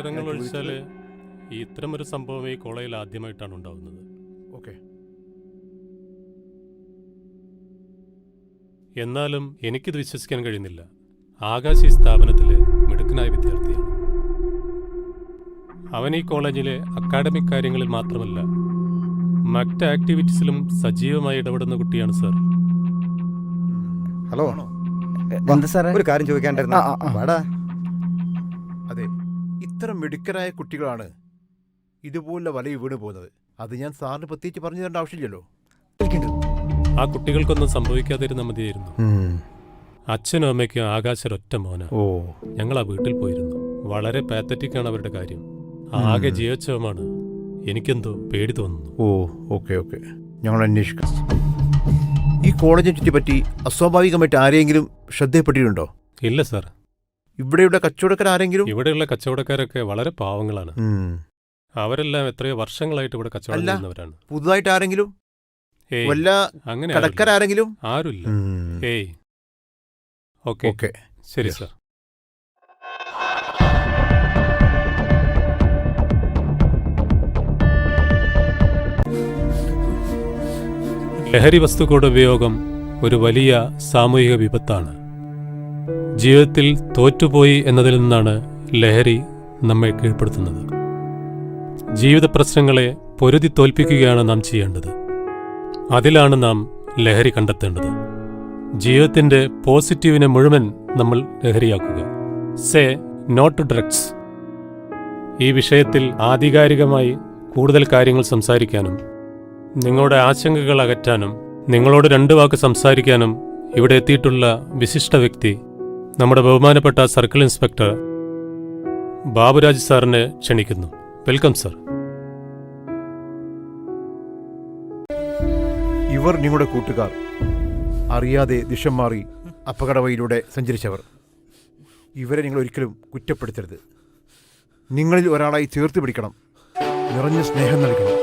വിവരങ്ങൾ ഒഴിച്ചാൽ ഇത്തരമൊരു സംഭവം ഈ കോളേജിൽ ആദ്യമായിട്ടാണ് ഉണ്ടാവുന്നത്. ഓക്കെ. എന്നാലും എനിക്കിത് വിശ്വസിക്കാൻ കഴിയുന്നില്ല. ആകാശ് ഈ സ്ഥാപനത്തിലെ മിടുക്കനായ വിദ്യാർത്ഥിയാണ്. അവൻ ഈ കോളേജിലെ അക്കാഡമിക് കാര്യങ്ങളിൽ മാത്രമല്ല മറ്റ് ആക്ടിവിറ്റീസിലും സജീവമായി ഇടപെടുന്ന കുട്ടിയാണ് സർ. ഹലോ, എന്താ സാറേ? ഒരു കാര്യം ചോദിക്കാണ്ടായിരുന്നു. വാടാ. അതെ, ഇത്തരം മിടുക്കരായ കുട്ടികളാണ് ഇതുപോലെ വലയിൽ വീണ് പോകുന്നത്. അത് ഞാൻ സാറിന് പ്രത്യേകിച്ച് പറഞ്ഞു തരേണ്ട ആവശ്യമില്ലല്ലോ. ആ കുട്ടികൾക്കൊന്നും സംഭവിക്കാതിരുന്ന മതിയായിരുന്നു. അച്ഛനും അമ്മയ്ക്കും ആകാശൊരൊറ്റ മോന. ഞങ്ങൾ ആ വീട്ടിൽ പോയിരുന്നു. വളരെ പാത്തറ്റിക്കാണ് അവരുടെ കാര്യം. ആകെ ജീവച്ഛവമാണ്. എനിക്കെന്തോ പേടി തോന്നുന്നു. ഓക്കെ, ഞങ്ങൾ അന്വേഷിക്കാം. ഈ കോളേജിനെ ചുറ്റിപ്പറ്റി അസ്വാഭാവികമായിട്ട് ആരെയെങ്കിലും ശ്രദ്ധയപ്പെട്ടിട്ടുണ്ടോ? ഇല്ല സാർ. ഇവിടെയുള്ള കച്ചവടക്കാരെങ്കിലും? ഇവിടെയുള്ള കച്ചവടക്കാരൊക്കെ വളരെ പാവങ്ങളാണ്. അവരെല്ലാം എത്രയോ വർഷങ്ങളായിട്ട് ഇവിടെ കച്ചവടം ചെയ്യുന്നവരാണ്. പുതുതായിട്ട് ആരെങ്കിലും? വല്ല അങ്ങനെ കടക്കാരെങ്കിലും? ആരുമില്ല. ഏയ്. ഓക്കെ, ശരി സാർ. ലഹരി വസ്തുക്കളുടെ ഉപയോഗം ഒരു വലിയ സാമൂഹിക വിപത്താണ്. ജീവിതത്തിൽ തോറ്റുപോയി എന്നതിൽ നിന്നാണ് ലഹരി നമ്മെ കീഴ്പ്പെടുത്തുന്നത്. ജീവിത പ്രശ്നങ്ങളെ പൊരുതി തോൽപ്പിക്കുകയാണ് നാം ചെയ്യേണ്ടത്. അതിലാണ് നാം ലഹരി കണ്ടെത്തേണ്ടത്. ജീവിതത്തിൻ്റെ പോസിറ്റീവിനെ മുഴുവൻ നമ്മൾ ലഹരിയാക്കുക. Say no to drugs. ഈ വിഷയത്തിൽ ആധികാരികമായി കൂടുതൽ കാര്യങ്ങൾ സംസാരിക്കാനും നിങ്ങളുടെ ആശങ്കകൾ അകറ്റാനും നിങ്ങളോട് 2 വാക്ക് സംസാരിക്കാനും ഇവിടെ എത്തിയിട്ടുള്ള വിശിഷ്ട വ്യക്തി നമ്മുടെ ബഹുമാനപ്പെട്ട സർക്കിൾ ഇൻസ്പെക്ടർ ബാബുരാജ് സാറിനെ ക്ഷണിക്കുന്നു. Welcome sir. ഇവർ നിങ്ങളുടെ കൂട്ടുകാർ, അറിയാതെ ദിശം മാറി അപകടവഴിയിലൂടെ സഞ്ചരിച്ചവർ. ഇവരെ നിങ്ങൾ ഒരിക്കലും കുറ്റപ്പെടുത്തരുത്. നിങ്ങളിൽ ഒരാളായി ചേർത്ത് പിടിക്കണം. നിറഞ്ഞ സ്നേഹം നൽകണം.